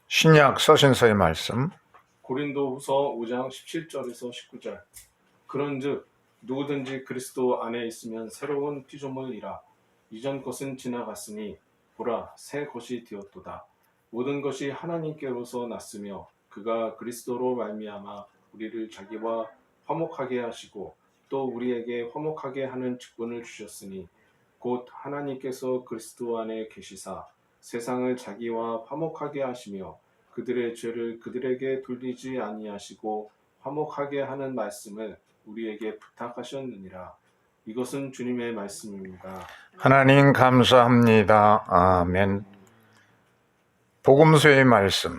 신약 서신서의 말씀 고린도후서 5장 17절에서 19절. 그런즉 누구든지 그리스도 안에 있으면 새로운 피조물이라. 이전 것은 지나갔으니 보라 새 것이 되었도다. 모든 것이 하나님께로서 났으며 그가 그리스도로 말미암아 우리를 자기와 화목하게 하시고 또 우리에게 화목하게 하는 직분을 주셨으니 곧 하나님께서 그리스도 안에 계시사 세상을 자기와 화목하게 하시며 그들의 죄를 그들에게 돌리지 아니하시고 화목하게 하는 말씀을 우리에게 부탁하셨느니라. 이것은 주님의 말씀입니다. 하나님 감사합니다. 아멘. 복음서의 말씀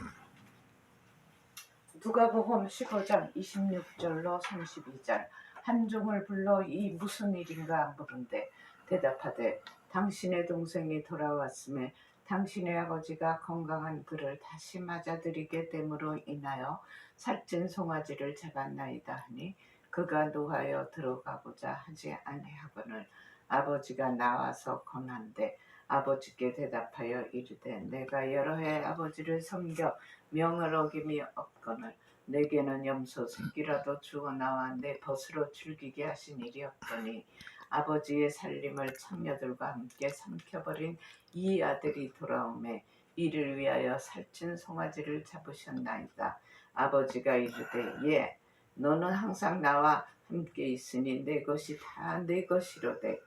누가복음 15장 26절로 32절. 한 종을 불러 이 무슨 일인가 물은데 대답하되 당신의 동생이 돌아왔음에 당신의 아버지가 건강한 그를 다시 맞아들이게 됨으로 인하여 살찐 송아지를 잡았나이다 하니 그가 노하여 들어가고자 하지 아니하거늘 아버지가 나와서 권한대 아버지께 대답하여 이르되 내가 여러 해 아버지를 섬겨 명을 어김이 없거늘 내게는 염소 새끼라도 주어 나와 내 벗으로 즐기게 하신 일이 없더니 아버지의 살림을 창녀들과 함께 삼켜버린 이 아들이 돌아오매 이를 위하여 살찐 송아지를 잡으셨나이다. 아버지가 이르되 예 너는 항상 나와 함께 있으니 내 것이 다 내 것이로되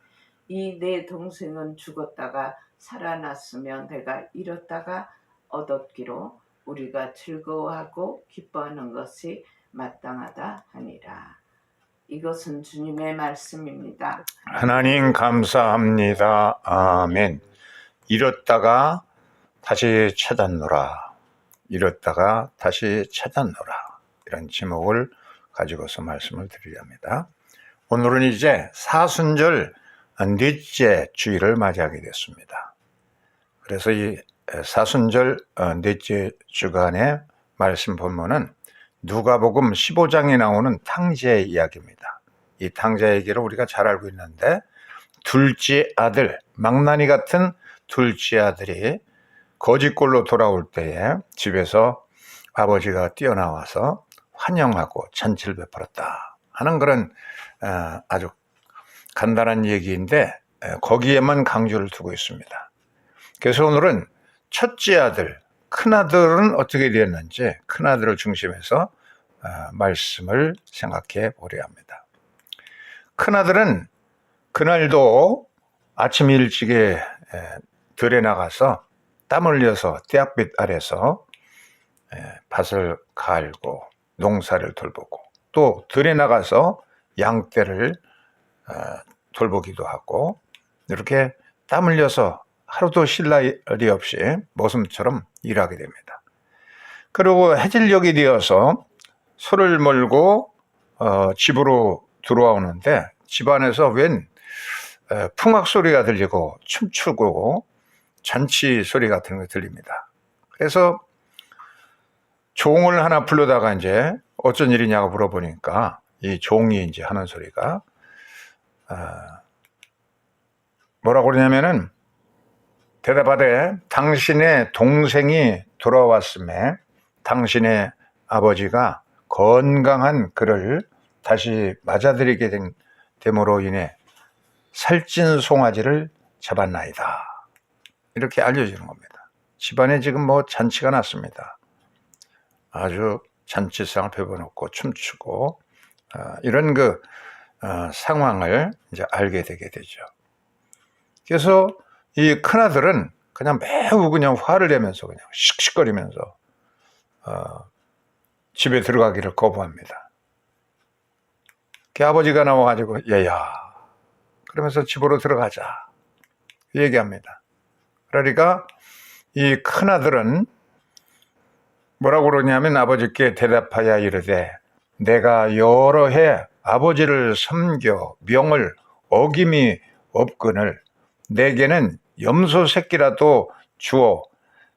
이 내 동생은 죽었다가 살아났으며 내가 잃었다가 얻었기로 우리가 즐거워하고 기뻐하는 것이 마땅하다 하니라. 이것은 주님의 말씀입니다. 하나님 감사합니다. 아멘. 잃었다가 다시 찾았노라. 잃었다가 다시 찾았노라. 이런 제목을 가지고서 말씀을 드리렵니다. 오늘은 이제 사순절 넷째 주일을 맞이하게 됐습니다. 그래서 이 사순절 넷째 주간의 말씀 본문은 누가복음 15장에 나오는 탕자의 이야기입니다. 이 탕자 얘기를 우리가 잘 알고 있는데 둘째 아들, 망나니 같은 둘째 아들이 거지꼴로 돌아올 때에 집에서 아버지가 뛰어나와서 환영하고 잔치를 베풀었다 하는 그런 아주 간단한 얘기인데 거기에만 강조를 두고 있습니다. 그래서 오늘은 첫째 아들, 큰아들은 어떻게 되었는지 큰아들을 중심해서 말씀을 생각해 보려 합니다. 큰아들은 그날도 아침 일찍에 들에 나가서 땀 흘려서 떼약빛 아래서 밭을 갈고 농사를 돌보고 또 들에 나가서 양떼를 돌보기도 하고 이렇게 땀 흘려서 하루도 쉴 날이 없이 머슴처럼 일하게 됩니다. 그리고 해질녘이 되어서 소를 몰고 집으로 들어오는데 집안에서 웬 풍악 소리가 들리고 춤추고 잔치 소리 같은 게 들립니다. 그래서 종을 하나 불러다가 이제 어쩐 일이냐고 물어보니까 이 종이 이제 하는 소리가 뭐라고 그러냐면은 대답하되 당신의 동생이 돌아왔음에 당신의 아버지가 건강한 그를 다시 맞아들이게 됨으로 인해 살찐 송아지를 잡았나이다. 이렇게 알려주는 겁니다. 집안에 지금 뭐 잔치가 났습니다. 아주 잔치상을 펴놓고 춤추고 이런 상황을 이제 알게 되게 되죠. 그래서 이 큰아들은 그냥 매우 그냥 화를 내면서 그냥 씩씩거리면서 집에 들어가기를 거부합니다. 그 아버지가 나와가지고 얘야 그러면서 집으로 들어가자 얘기합니다. 그러니까 이 큰아들은 뭐라고 그러냐면 아버지께 대답하여 이르되 내가 여러 해 아버지를 섬겨 명을 어김이 없거늘 내게는 염소 새끼라도 주어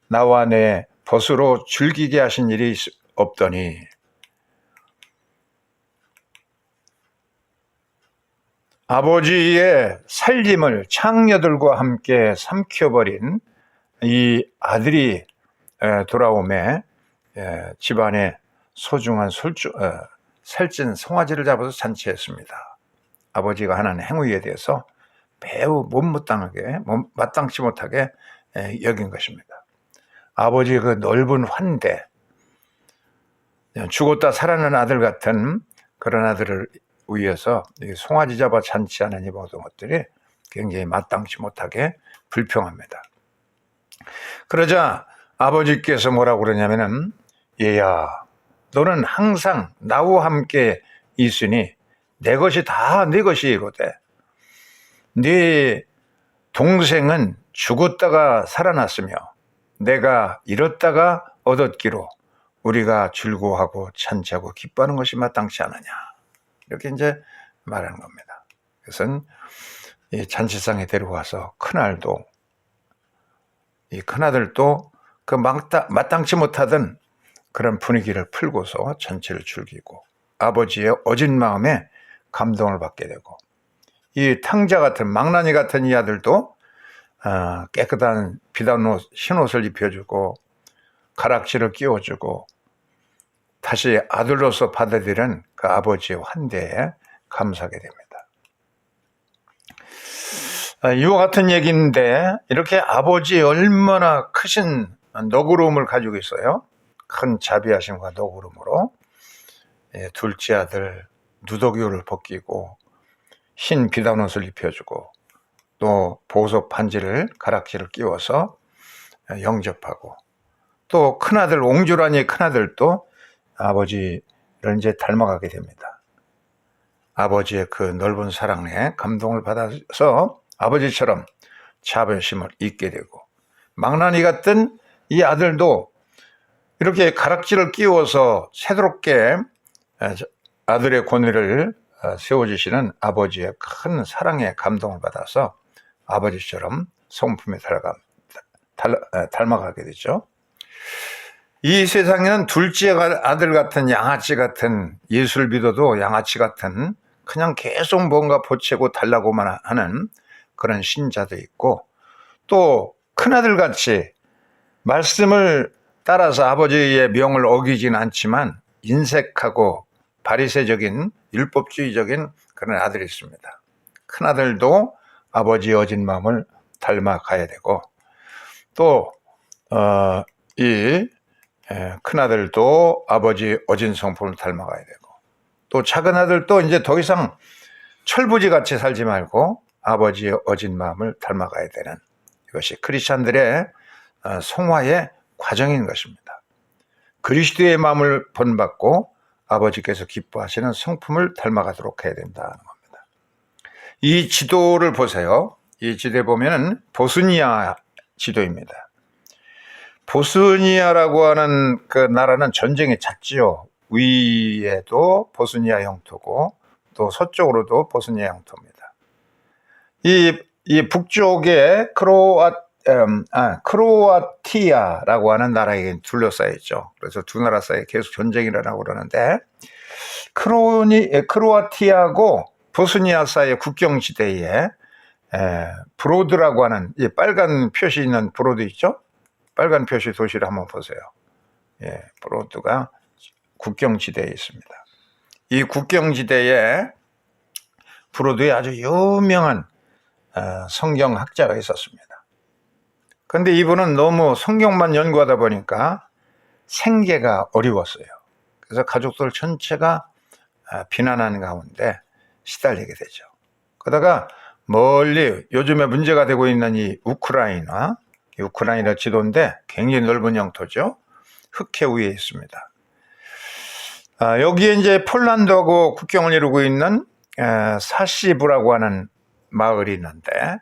나와 내 벗으로 즐기게 하신 일이 없더니 아버지의 살림을 창녀들과 함께 삼켜버린 이 아들이 돌아오매 집안에 소중한 살찐 송아지를 잡아서 잔치했습니다. 아버지가 하는 행위에 대해서 매우 마땅치 못하게 여긴 것입니다. 아버지의 그 넓은 환대, 죽었다 살아난 아들 같은 그런 아들을 위해서 송아지 잡아 잔치하는 이 모든 것들이 굉장히 마땅치 못하게 불평합니다. 그러자 아버지께서 뭐라고 그러냐면은, 얘야, 너는 항상 나와 함께 있으니 내 것이 다 네 것이로되 네 동생은 죽었다가 살아났으며 내가 잃었다가 얻었기로 우리가 즐거워하고 잔치하고 기뻐하는 것이 마땅치 않으냐, 이렇게 이제 말하는 겁니다. 그래서 이 잔치상에 데려와서 이 큰아들도 그 마땅치 못하던 그런 분위기를 풀고서 잔치를 즐기고 아버지의 어진 마음에 감동을 받게 되고, 이 탕자 같은 망나니 같은 이 아들도 깨끗한 비단 옷, 흰 옷을 입혀주고 가락지를 끼워주고 다시 아들로서 받아들인 그 아버지의 환대에 감사하게 됩니다. 이와 같은 얘기인데, 이렇게 아버지의 얼마나 크신 너그러움을 가지고 있어요. 큰 자비하심과 너그러움으로 둘째 아들 누더기를 벗기고 흰 비단옷을 입혀주고 또 보석 반지를 가락지를 끼워서 영접하고, 또 큰아들 옹주라니 큰아들도 아버지를 이제 닮아가게 됩니다. 아버지의 그 넓은 사랑에 감동을 받아서 아버지처럼 자비심을 잊게 되고, 망나니 같은 이 아들도 이렇게 가락지를 끼워서 새롭게 아들의 권위를 세워주시는 아버지의 큰 사랑에 감동을 받아서 아버지처럼 성품에 닮아가게 되죠. 이 세상에는 둘째 아들 같은 양아치 같은, 예수를 믿어도 양아치 같은, 그냥 계속 뭔가 보채고 달라고만 하는 그런 신자도 있고, 또 큰아들 같이 말씀을 따라서 아버지의 명을 어기진 않지만 인색하고 바리새적인 율법주의적인 그런 아들이 있습니다. 큰아들도 아버지의 어진 마음을 닮아가야 되고, 또 이 큰아들도 아버지의 어진 성품을 닮아가야 되고, 또 작은 아들도 이제 더 이상 철부지같이 살지 말고 아버지의 어진 마음을 닮아가야 되는, 이것이 크리스찬들의 성화의 과정인 것입니다. 그리스도의 마음을 본받고 아버지께서 기뻐하시는 성품을 닮아가도록 해야 된다는 겁니다. 이 지도를 보세요. 이 지도에 보면은 보스니아 지도입니다. 보스니아라고 하는 그 나라는 전쟁이 잦지요. 위에도 보스니아 영토고 또 서쪽으로도 보스니아 영토입니다. 이 북쪽에 크로아티아라고 하는 나라에 둘러싸여 있죠. 그래서 두 나라 사이에 계속 전쟁이 일어나고 그러는데, 크로아티아하고 보스니아 사이의 국경지대에 브로드라고 하는 이 빨간 표시 있는 브로드 있죠? 빨간 표시 도시를 한번 보세요. 브로드가 국경지대에 있습니다. 이 국경지대에 브로드에 아주 유명한 성경학자가 있었습니다. 그런데 이분은 너무 성경만 연구하다 보니까 생계가 어려웠어요. 그래서 가족들 전체가 비난하는 가운데 시달리게 되죠. 그러다가 멀리 요즘에 문제가 되고 있는 이 우크라이나 지도인데 굉장히 넓은 영토죠. 흑해 위에 있습니다. 여기에 이제 폴란드하고 국경을 이루고 있는 사시브라고 하는 마을이 있는데,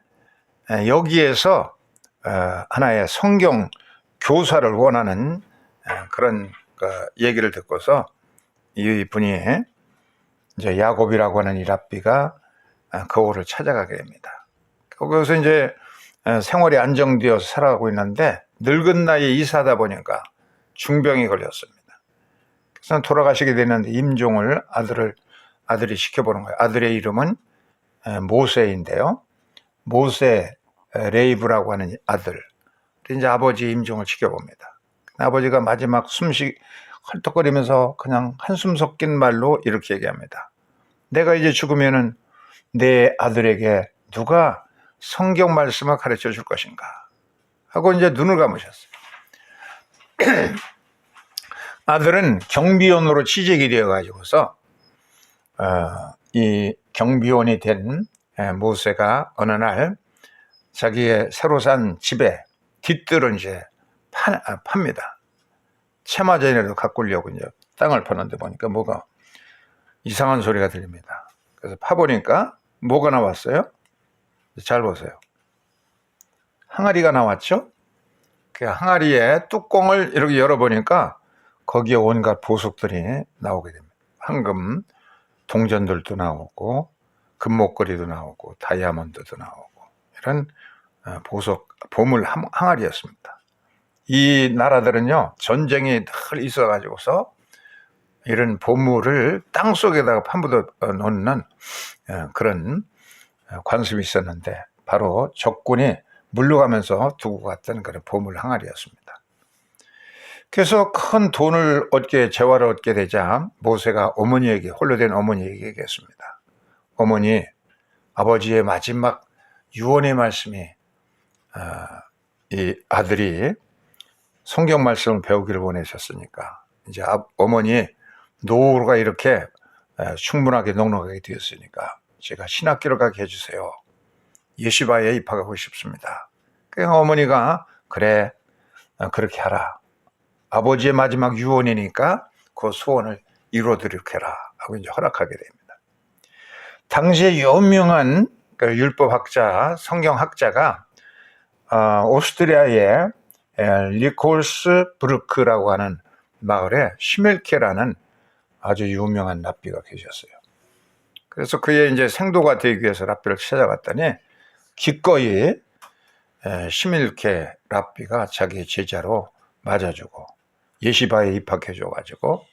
여기에서 하나의 성경 교사를 원하는 그런 얘기를 듣고서 이분이 이제 야곱이라고 하는 이 랍비가 그곳을 찾아가게 됩니다. 거기서 이제 생활이 안정되어서 살아가고 있는데, 늙은 나이에 이사하다 보니까 중병이 걸렸습니다. 그래서 돌아가시게 되는데 임종을 아들이 시켜보는 거예요. 아들의 이름은 모세인데요. 모세 레이브라고 하는 아들. 이제 아버지 임종을 시켜봅니다. 아버지가 마지막 숨쉬 헐떡거리면서 그냥 한숨 섞인 말로 이렇게 얘기합니다. 내가 이제 죽으면은 내 아들에게 누가 성경 말씀을 가르쳐 줄 것인가 하고 이제 눈을 감으셨어요. 아들은 경비원으로 취직이 되어 가지고서 이 경비원이 된 모세가 어느 날 자기의 새로 산 집에 뒷뜰을 이제 팝니다. 채마전이라도 가꾸려고 이제 땅을 파는데 보니까 뭐가 이상한 소리가 들립니다. 그래서 파보니까 뭐가 나왔어요? 잘 보세요. 항아리가 나왔죠? 그 항아리에 뚜껑을 이렇게 열어보니까 거기에 온갖 보석들이 나오게 됩니다. 황금, 동전들도 나오고 금목걸이도 나오고 다이아몬드도 나오고 이런 보물 항아리였습니다. 이 나라들은요, 전쟁이 늘 있어가지고서 이런 보물을 땅 속에다가 파묻어 놓는 그런 관습이 있었는데 바로 적군이 물러가면서 두고 갔던 그런 보물 항아리였습니다. 그래서 큰 돈을 재화를 얻게 되자 모세가 어머니에게, 홀로 된 어머니에게 얘기했습니다. 어머니, 아버지의 마지막 유언의 말씀이 이 아들이 성경 말씀을 배우기를 원하셨으니까 이제 어머니 노후가 이렇게 충분하게 넉넉하게 되었으니까 제가 신학교를 가게 해주세요. 예시바에 입학하고 싶습니다. 그러니까 어머니가 그래, 그렇게 하라. 아버지의 마지막 유언이니까 그 소원을 이루어드리게 해라 하고 이제 허락하게 됩니다. 당시에 유명한 율법학자, 성경학자가 오스트리아의 리콜스부르크라고 하는 마을에 시멜케라는 아주 유명한 랍비가 계셨어요. 그래서 그의 이제 생도가 되기 위해서 랍비를 찾아갔더니 기꺼이 시멜케 랍비가 자기 제자로 맞아주고 예시바에 입학해줘가지고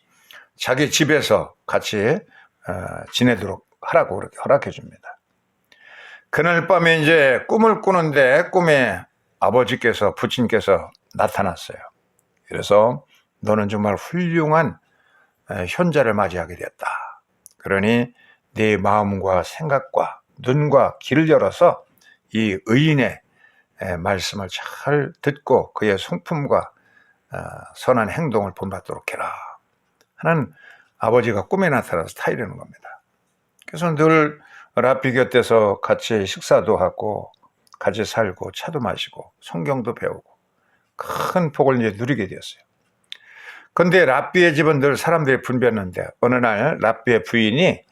자기 집에서 같이 지내도록 하라고 그렇게 허락해 줍니다. 그날 밤에 이제 꿈을 꾸는데 꿈에 아버지께서, 부친께서 나타났어요. 그래서 너는 정말 훌륭한 현자를 맞이하게 되었다. 그러니 네 마음과 생각과 눈과 귀를 열어서 이 의인의 말씀을 잘 듣고 그의 성품과 선한 행동을 본받도록 해라 하는 아버지가 꿈에 나타나서 타이르는 겁니다. 그래서 늘 랍비 곁에서 같이 식사도 하고 같이 살고 차도 마시고 성경도 배우고 큰 복을 이제 누리게 되었어요. 그런데 랍비의 집은 늘 사람들이 분비했는데 어느 날 랍비의 부인이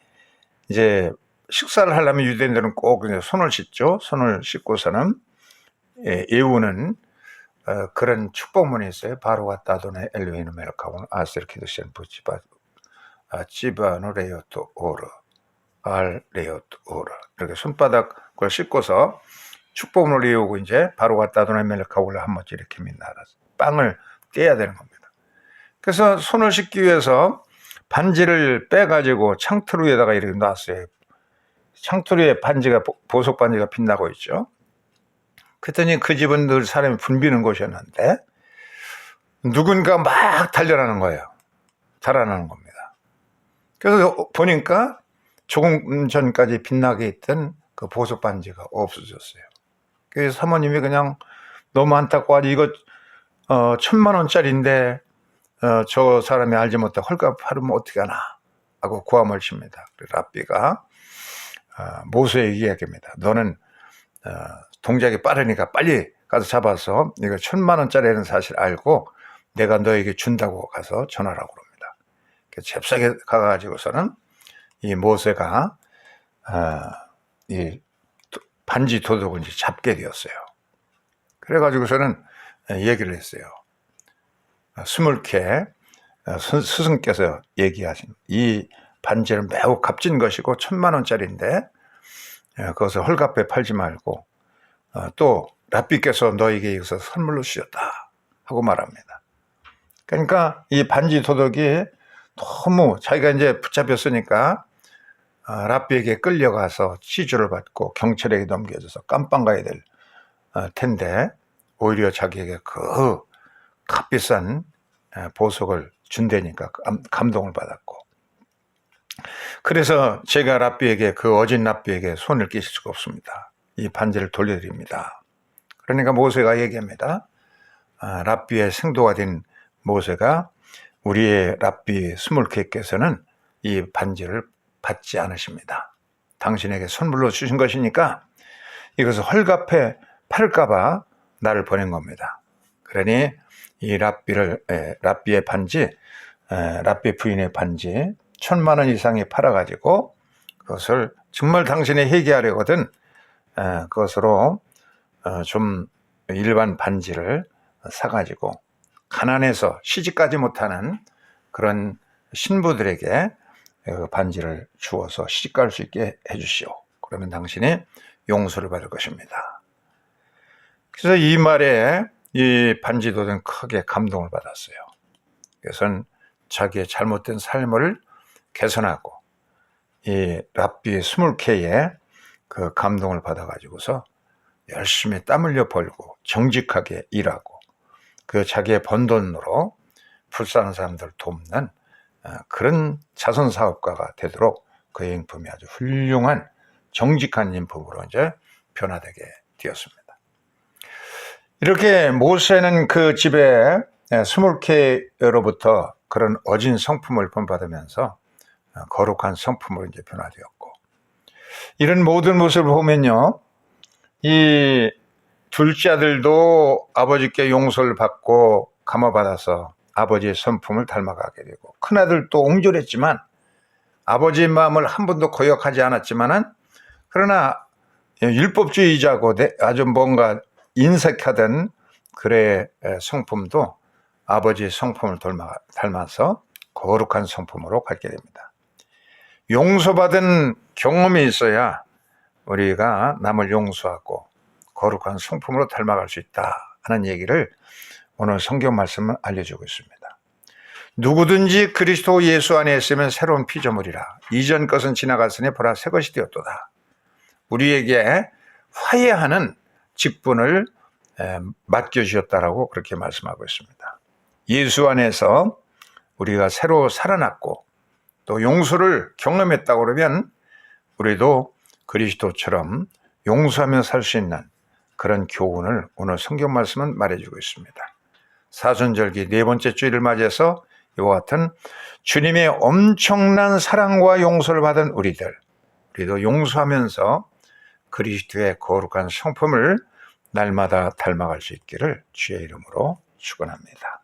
이제 식사를 하려면 유대인들은 꼭 손을 씻죠. 손을 씻고서는 예우는 그런 축복문이 있어요. 바로와 따도네 엘로히누 멜카온 아스르키드시안 부치바 치바노 레요토 오르 알 레요토 오르 이렇게 손바닥을 씻고서 축복문을 외우고 이제 바로와 따도네 멜카온을 한 번씩 이렇게 민나라서 빵을 떼야 되는 겁니다. 그래서 손을 씻기 위해서 반지를 빼가지고 창틀 위에다가 이렇게 놨어요. 창틀 위에 반지가 보석 반지가 빛나고 있죠. 그랬더니 그 집은 늘 사람이 붐비는 곳이었는데 누군가 막 달려나는 거예요. 달아나는 겁니다. 그래서 보니까 조금 전까지 빛나게 있던 그 보석 반지가 없어졌어요. 그래서 사모님이 그냥 너무 안타까워서 이거 1,000만 원짜리인데 저 사람이 알지 못하고 헐값 팔으면 어떻게 하나 하고 고함을 칩니다. 랍비가 모세에게 이야기합니다. 너는 동작이 빠르니까 빨리 가서 잡아서 이거 1,000만 원짜리라는 사실 알고 내가 너에게 준다고 가서 전하라고 그럽니다. 잽싸게 가가지고서는 이 모세가 이 반지 도둑을 이제 잡게 되었어요. 그래가지고서는 얘기를 했어요. 스물케 스승께서 얘기하신 이 반지는 매우 값진 것이고 1,000만 원짜리인데 그것을 헐값에 팔지 말고 또 랍비께서 너에게 이것을 선물로 주셨다 하고 말합니다. 그러니까 이 반지 도둑이 너무 자기가 이제 붙잡혔으니까 랍비에게 끌려가서 치주를 받고 경찰에게 넘겨져서 깜빵 가야 될 텐데 오히려 자기에게 그 값비싼 보석을 준다니까 감동을 받았고, 그래서 제가 랍비에게, 그 어진 랍비에게 손을 끼실 수가 없습니다. 이 반지를 돌려드립니다. 그러니까 모세가 얘기합니다. 랍비의 생도가 된 모세가 우리의 랍비 스몰케께서는 이 반지를 받지 않으십니다. 당신에게 선물로 주신 것이니까 이것을 헐값에 팔을까봐 나를 보낸 겁니다. 그러니 이 랍비의 반지, 랍비 부인의 반지 1,000만 원 이상이 팔아가지고 그것을 정말 당신이 회개하려거든 그것으로 좀 일반 반지를 사가지고 가난해서 시집가지 못하는 그런 신부들에게 그 반지를 주어서 시집갈 수 있게 해주시오. 그러면 당신이 용서를 받을 것입니다. 그래서 이 말에 이 반지도는 크게 감동을 받았어요. 그래서 자기의 잘못된 삶을 개선하고 이 랍비 스몰케의 그 감동을 받아가지고서 열심히 땀 흘려 벌고 정직하게 일하고 그 자기의 번 돈으로 불쌍한 사람들을 돕는 그런 자선 사업가가 되도록 그의 인품이 아주 훌륭한 정직한 인품으로 이제 변화되게 되었습니다. 이렇게 모세는 그 집에 스몰케로부터 그런 어진 성품을 본받으면서 거룩한 성품으로 이제 변화되었고, 이런 모든 모습을 보면요, 이 둘째 아들도 아버지께 용서를 받고 감화받아서 아버지의 성품을 닮아가게 되고, 큰아들도 옹졸했지만 아버지의 마음을 한 번도 거역하지 않았지만은, 그러나 율법주의자고 아주 뭔가 인색하던 그의 성품도 아버지의 성품을 닮아서 거룩한 성품으로 갖게 됩니다. 용서받은 경험이 있어야 우리가 남을 용서하고 거룩한 성품으로 닮아갈 수 있다 하는 얘기를 오늘 성경 말씀은 알려주고 있습니다. 누구든지 그리스도 예수 안에 있으면 새로운 피조물이라. 이전 것은 지나갔으니 보라 새 것이 되었도다. 우리에게 화해하는 직분을 맡겨주셨다라고 그렇게 말씀하고 있습니다. 예수 안에서 우리가 새로 살아났고 또 용서를 경험했다고 그러면 우리도 그리스도처럼 용서하며 살 수 있는 그런 교훈을 오늘 성경 말씀은 말해주고 있습니다. 사순절기 네 번째 주일을 맞이해서 이와 같은 주님의 엄청난 사랑과 용서를 받은 우리도 용서하면서 그리스도의 거룩한 성품을 날마다 닮아갈 수 있기를 주의 이름으로 축원합니다.